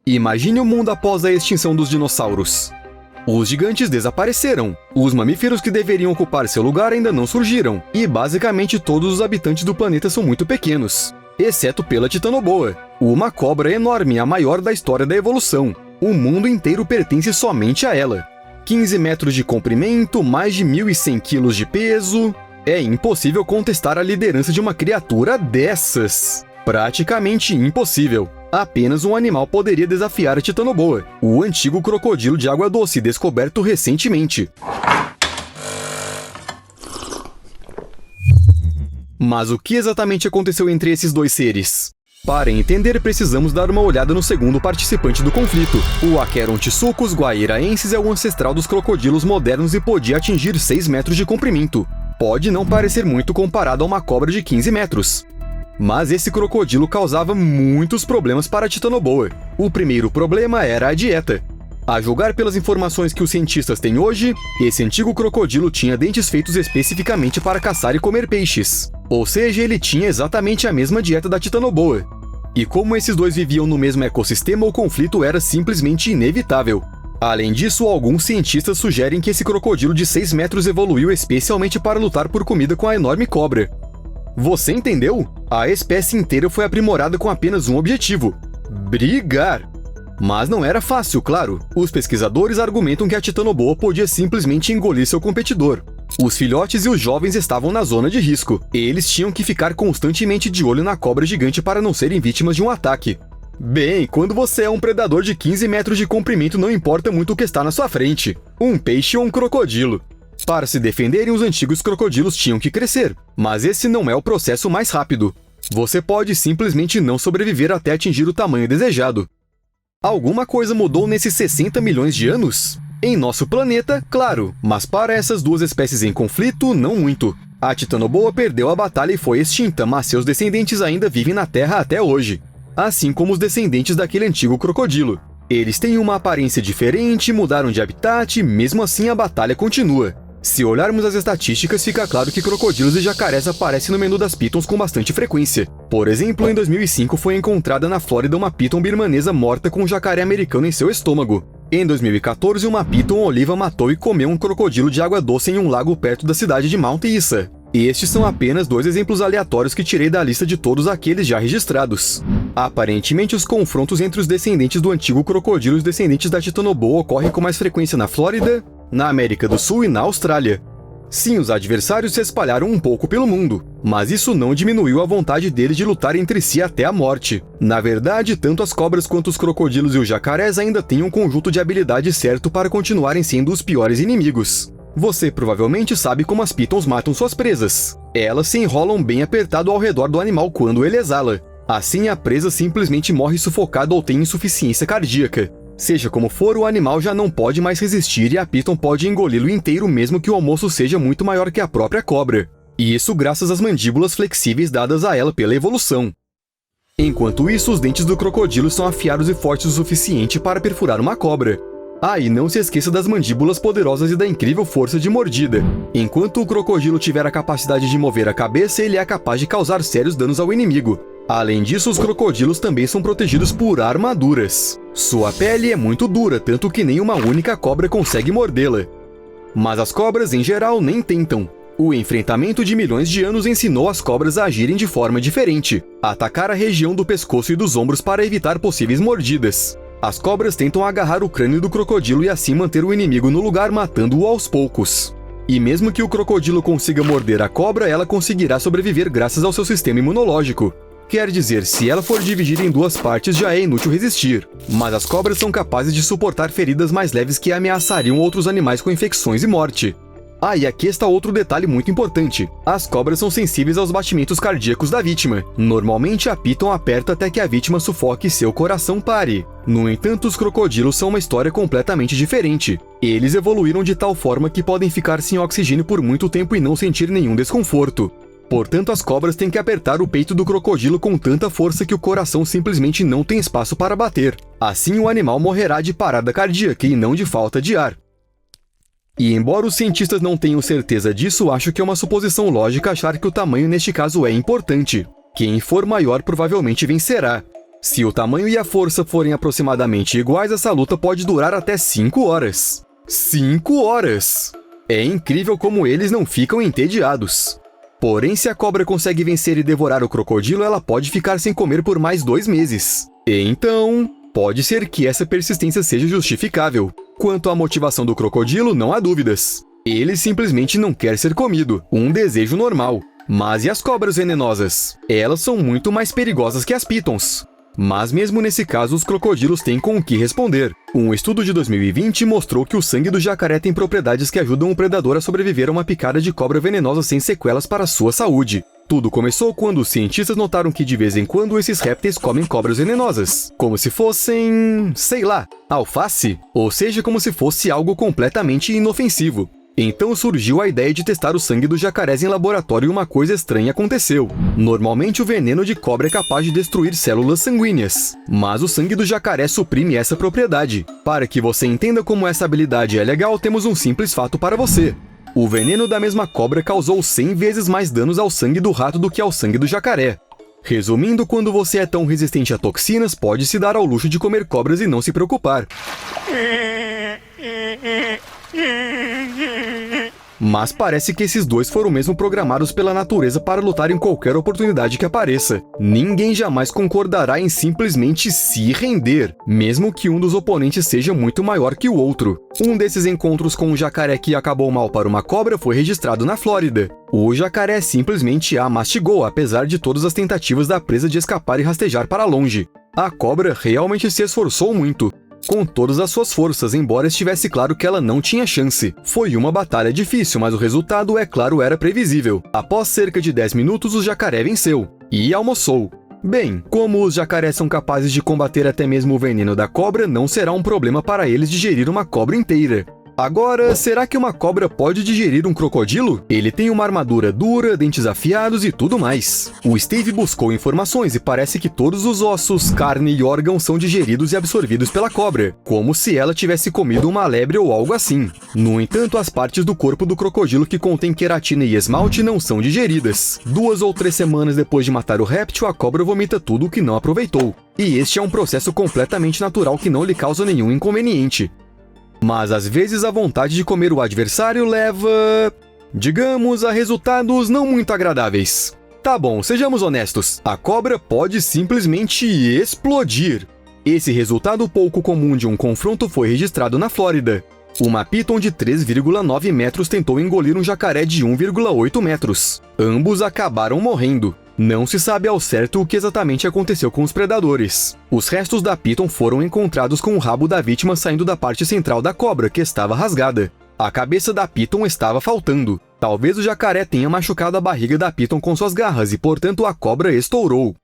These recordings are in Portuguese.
Imagine o mundo após a extinção dos dinossauros. Os gigantes desapareceram, os mamíferos que deveriam ocupar seu lugar ainda não surgiram, e basicamente todos os habitantes do planeta são muito pequenos, exceto pela Titanoboa, uma cobra enorme, a maior da história da evolução. O mundo inteiro pertence somente a ela. 15 metros de comprimento, mais de 1.100 quilos de peso... É impossível contestar a liderança de uma criatura dessas. Praticamente impossível. Apenas um animal poderia desafiar a Titanoboa, o antigo crocodilo de água doce descoberto recentemente. Mas o que exatamente aconteceu entre esses dois seres? Para entender, precisamos dar uma olhada no segundo participante do conflito. O Acherontissuchus guairaensis é o ancestral dos crocodilos modernos e podia atingir 6 metros de comprimento. Pode não parecer muito comparado a uma cobra de 15 metros. Mas esse crocodilo causava muitos problemas para a Titanoboa. O primeiro problema era a dieta. A julgar pelas informações que os cientistas têm hoje, esse antigo crocodilo tinha dentes feitos especificamente para caçar e comer peixes. Ou seja, ele tinha exatamente a mesma dieta da Titanoboa. E como esses dois viviam no mesmo ecossistema, o conflito era simplesmente inevitável. Além disso, alguns cientistas sugerem que esse crocodilo de 6 metros evoluiu especialmente para lutar por comida com a enorme cobra. Você entendeu? A espécie inteira foi aprimorada com apenas um objetivo: brigar. Mas não era fácil, claro. Os pesquisadores argumentam que a Titanoboa podia simplesmente engolir seu competidor. Os filhotes e os jovens estavam na zona de risco. Eles tinham que ficar constantemente de olho na cobra gigante para não serem vítimas de um ataque. Bem, quando você é um predador de 15 metros de comprimento, não importa muito o que está na sua frente. Um peixe ou um crocodilo. Para se defenderem, os antigos crocodilos tinham que crescer. Mas esse não é o processo mais rápido. Você pode simplesmente não sobreviver até atingir o tamanho desejado. Alguma coisa mudou nesses 60 milhões de anos? Em nosso planeta, claro, mas para essas duas espécies em conflito, não muito. A Titanoboa perdeu a batalha e foi extinta, mas seus descendentes ainda vivem na Terra até hoje. Assim como os descendentes daquele antigo crocodilo. Eles têm uma aparência diferente, mudaram de habitat, mesmo assim a batalha continua. Se olharmos as estatísticas, fica claro que crocodilos e jacarés aparecem no menu das pitons com bastante frequência. Por exemplo, em 2005 foi encontrada na Flórida uma piton birmanesa morta com um jacaré americano em seu estômago. Em 2014, uma piton oliva matou e comeu um crocodilo de água doce em um lago perto da cidade de Mount Isa. Estes são apenas 2 exemplos aleatórios que tirei da lista de todos aqueles já registrados. Aparentemente, os confrontos entre os descendentes do antigo crocodilo e os descendentes da Titanoboa ocorrem com mais frequência na Flórida, na América do Sul e na Austrália. Sim, os adversários se espalharam um pouco pelo mundo, mas isso não diminuiu a vontade deles de lutar entre si até a morte. Na verdade, tanto as cobras quanto os crocodilos e os jacarés ainda têm um conjunto de habilidades certo para continuarem sendo os piores inimigos. Você provavelmente sabe como as pitons matam suas presas. Elas se enrolam bem apertado ao redor do animal quando ele exala. Assim, a presa simplesmente morre sufocada ou tem insuficiência cardíaca. Seja como for, o animal já não pode mais resistir e a piton pode engoli-lo inteiro mesmo que o almoço seja muito maior que a própria cobra. E isso graças às mandíbulas flexíveis dadas a ela pela evolução. Enquanto isso, os dentes do crocodilo são afiados e fortes o suficiente para perfurar uma cobra. Ah, e não se esqueça das mandíbulas poderosas e da incrível força de mordida. Enquanto o crocodilo tiver a capacidade de mover a cabeça, ele é capaz de causar sérios danos ao inimigo. Além disso, os crocodilos também são protegidos por armaduras. Sua pele é muito dura, tanto que nem uma única cobra consegue mordê-la. Mas as cobras, em geral, nem tentam. O enfrentamento de milhões de anos ensinou as cobras a agirem de forma diferente. Atacar a região do pescoço e dos ombros para evitar possíveis mordidas. As cobras tentam agarrar o crânio do crocodilo e assim manter o inimigo no lugar, matando-o aos poucos. E mesmo que o crocodilo consiga morder a cobra, ela conseguirá sobreviver graças ao seu sistema imunológico. Quer dizer, se ela for dividida em 2 partes, já é inútil resistir. Mas as cobras são capazes de suportar feridas mais leves que ameaçariam outros animais com infecções e morte. Ah, e aqui está outro detalhe muito importante. As cobras são sensíveis aos batimentos cardíacos da vítima. Normalmente a piton aperta até que a vítima sufoque e seu coração pare. No entanto, os crocodilos são uma história completamente diferente. Eles evoluíram de tal forma que podem ficar sem oxigênio por muito tempo e não sentir nenhum desconforto. Portanto, as cobras têm que apertar o peito do crocodilo com tanta força que o coração simplesmente não tem espaço para bater. Assim, o animal morrerá de parada cardíaca e não de falta de ar. E embora os cientistas não tenham certeza disso, acho que é uma suposição lógica achar que o tamanho neste caso é importante. Quem for maior provavelmente vencerá. Se o tamanho e a força forem aproximadamente iguais, essa luta pode durar até 5 horas. 5 horas! É incrível como eles não ficam entediados. Porém, se a cobra consegue vencer e devorar o crocodilo, ela pode ficar sem comer por mais 2 meses. Então, pode ser que essa persistência seja justificável. Quanto à motivação do crocodilo, não há dúvidas. Ele simplesmente não quer ser comido, um desejo normal. Mas e as cobras venenosas? Elas são muito mais perigosas que as pitons. Mas mesmo nesse caso, os crocodilos têm com o que responder. Um estudo de 2020 mostrou que o sangue do jacaré tem propriedades que ajudam o predador a sobreviver a uma picada de cobra venenosa sem sequelas para a sua saúde. Tudo começou quando os cientistas notaram que de vez em quando esses répteis comem cobras venenosas, como se fossem, sei lá, alface, ou seja, como se fosse algo completamente inofensivo. Então surgiu a ideia de testar o sangue dos jacarés em laboratório e uma coisa estranha aconteceu. Normalmente o veneno de cobra é capaz de destruir células sanguíneas, mas o sangue do jacaré suprime essa propriedade. Para que você entenda como essa habilidade é legal, temos um simples fato para você. O veneno da mesma cobra causou 100 vezes mais danos ao sangue do rato do que ao sangue do jacaré. Resumindo, quando você é tão resistente a toxinas, pode se dar ao luxo de comer cobras e não se preocupar. Mas parece que esses dois foram mesmo programados pela natureza para lutar em qualquer oportunidade que apareça. Ninguém jamais concordará em simplesmente se render, mesmo que um dos oponentes seja muito maior que o outro. Um desses encontros com um jacaré que acabou mal para uma cobra foi registrado na Flórida. O jacaré simplesmente a mastigou, apesar de todas as tentativas da presa de escapar e rastejar para longe. A cobra realmente se esforçou muito, com todas as suas forças, embora estivesse claro que ela não tinha chance. Foi uma batalha difícil, mas o resultado, é claro, era previsível. Após cerca de 10 minutos, o jacaré venceu e almoçou. Bem, como os jacarés são capazes de combater até mesmo o veneno da cobra, não será um problema para eles digerir uma cobra inteira. Agora, será que uma cobra pode digerir um crocodilo? Ele tem uma armadura dura, dentes afiados e tudo mais. O Steve buscou informações e parece que todos os ossos, carne e órgãos são digeridos e absorvidos pela cobra, como se ela tivesse comido uma lebre ou algo assim. No entanto, as partes do corpo do crocodilo que contêm queratina e esmalte não são digeridas. 2 ou 3 semanas depois de matar o réptil, a cobra vomita tudo o que não aproveitou. E este é um processo completamente natural que não lhe causa nenhum inconveniente. Mas às vezes a vontade de comer o adversário leva, digamos, a resultados não muito agradáveis. Tá bom, sejamos honestos, a cobra pode simplesmente explodir. Esse resultado pouco comum de um confronto foi registrado na Flórida. Uma piton de 3,9 metros tentou engolir um jacaré de 1,8 metros. Ambos acabaram morrendo. Não se sabe ao certo o que exatamente aconteceu com os predadores. Os restos da piton foram encontrados com o rabo da vítima saindo da parte central da cobra, que estava rasgada. A cabeça da piton estava faltando. Talvez o jacaré tenha machucado a barriga da piton com suas garras e, portanto, a cobra estourou.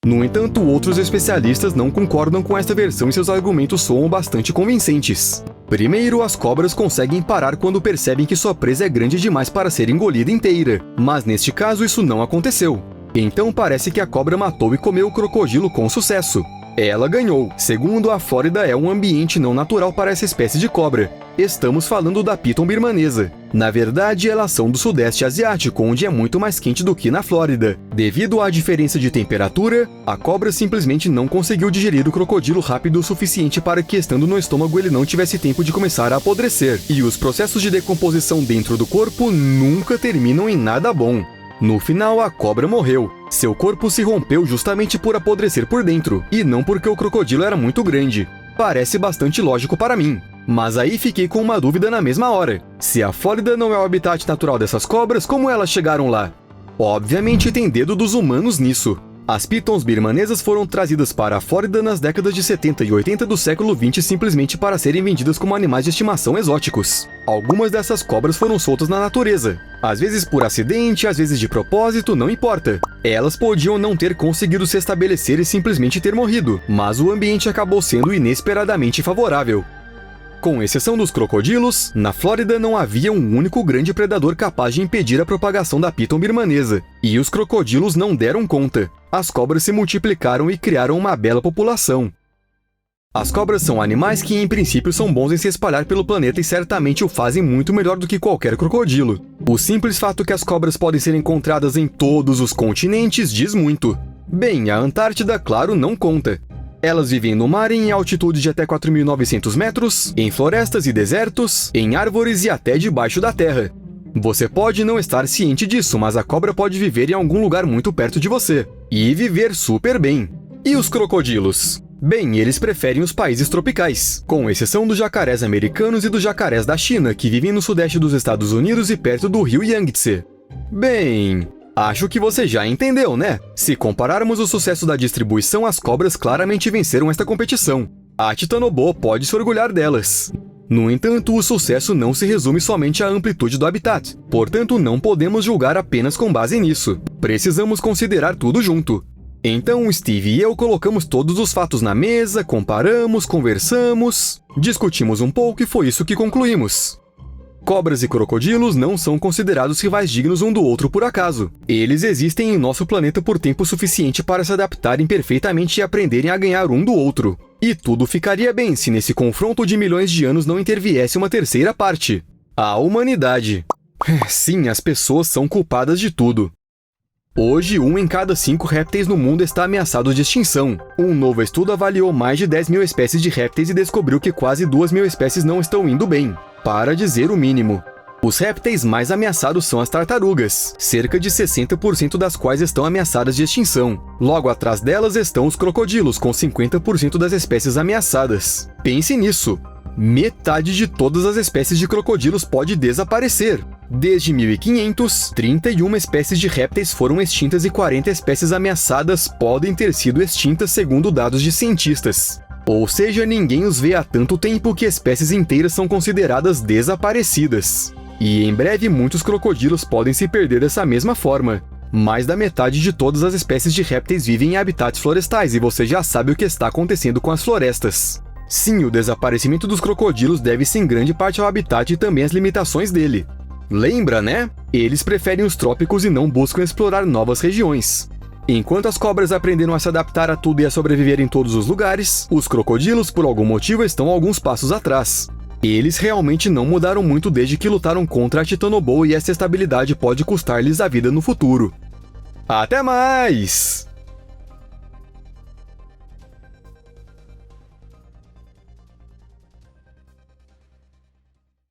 No entanto, outros especialistas não concordam com esta versão e seus argumentos soam bastante convincentes. Primeiro, as cobras conseguem parar quando percebem que sua presa é grande demais para ser engolida inteira, mas neste caso isso não aconteceu. Então parece que a cobra matou e comeu o crocodilo com sucesso. Ela ganhou. Segundo, a Flórida é um ambiente não natural para essa espécie de cobra. Estamos falando da piton birmanesa. Na verdade, elas são do sudeste asiático, onde é muito mais quente do que na Flórida. Devido à diferença de temperatura, a cobra simplesmente não conseguiu digerir o crocodilo rápido o suficiente para que, estando no estômago, ele não tivesse tempo de começar a apodrecer. E os processos de decomposição dentro do corpo nunca terminam em nada bom. No final, a cobra morreu. Seu corpo se rompeu justamente por apodrecer por dentro, e não porque o crocodilo era muito grande. Parece bastante lógico para mim. Mas aí fiquei com uma dúvida na mesma hora. Se a Flórida não é o habitat natural dessas cobras, como elas chegaram lá? Obviamente tem dedo dos humanos nisso. As pitons birmanesas foram trazidas para a Flórida nas décadas de 70 e 80 do século XX simplesmente para serem vendidas como animais de estimação exóticos. Algumas dessas cobras foram soltas na natureza. Às vezes por acidente, às vezes de propósito, não importa. Elas podiam não ter conseguido se estabelecer e simplesmente ter morrido, mas o ambiente acabou sendo inesperadamente favorável. Com exceção dos crocodilos, na Flórida não havia um único grande predador capaz de impedir a propagação da piton birmanesa. E os crocodilos não deram conta. As cobras se multiplicaram e criaram uma bela população. As cobras são animais que, em princípio, são bons em se espalhar pelo planeta e certamente o fazem muito melhor do que qualquer crocodilo. O simples fato que as cobras podem ser encontradas em todos os continentes diz muito. Bem, a Antártida, claro, não conta. Elas vivem no mar em altitude de até 4.900 metros, em florestas e desertos, em árvores e até debaixo da terra. Você pode não estar ciente disso, mas a cobra pode viver em algum lugar muito perto de você. E viver super bem. E os crocodilos? Bem, eles preferem os países tropicais, com exceção dos jacarés americanos e dos jacarés da China, que vivem no sudeste dos Estados Unidos e perto do rio Yangtze. Bem, acho que você já entendeu, né? Se compararmos o sucesso da distribuição, as cobras claramente venceram esta competição. A Titanoboa pode se orgulhar delas. No entanto, o sucesso não se resume somente à amplitude do habitat, portanto não podemos julgar apenas com base nisso. Precisamos considerar tudo junto. Então, Steve e eu colocamos todos os fatos na mesa, comparamos, conversamos, discutimos um pouco e foi isso que concluímos. Cobras e crocodilos não são considerados rivais dignos um do outro por acaso. Eles existem em nosso planeta por tempo suficiente para se adaptarem perfeitamente e aprenderem a ganhar um do outro. E tudo ficaria bem se nesse confronto de milhões de anos não interviesse uma terceira parte: a humanidade. Sim, as pessoas são culpadas de tudo. Hoje, 1 em cada 5 répteis no mundo está ameaçado de extinção. Um novo estudo avaliou mais de 10 mil espécies de répteis e descobriu que quase 2 mil espécies não estão indo bem, para dizer o mínimo. Os répteis mais ameaçados são as tartarugas, cerca de 60% das quais estão ameaçadas de extinção. Logo atrás delas estão os crocodilos, com 50% das espécies ameaçadas. Pense nisso! Metade de todas as espécies de crocodilos pode desaparecer. Desde 1500, 31 espécies de répteis foram extintas e 40 espécies ameaçadas podem ter sido extintas segundo dados de cientistas. Ou seja, ninguém os vê há tanto tempo que espécies inteiras são consideradas desaparecidas. E em breve muitos crocodilos podem se perder dessa mesma forma. Mais da metade de todas as espécies de répteis vivem em habitats florestais e você já sabe o que está acontecendo com as florestas. Sim, o desaparecimento dos crocodilos deve-se em grande parte ao habitat e também às limitações dele. Lembra, né? Eles preferem os trópicos e não buscam explorar novas regiões. Enquanto as cobras aprenderam a se adaptar a tudo e a sobreviver em todos os lugares, os crocodilos, por algum motivo, estão alguns passos atrás. Eles realmente não mudaram muito desde que lutaram contra a Titanoboa e essa estabilidade pode custar-lhes a vida no futuro. Até mais!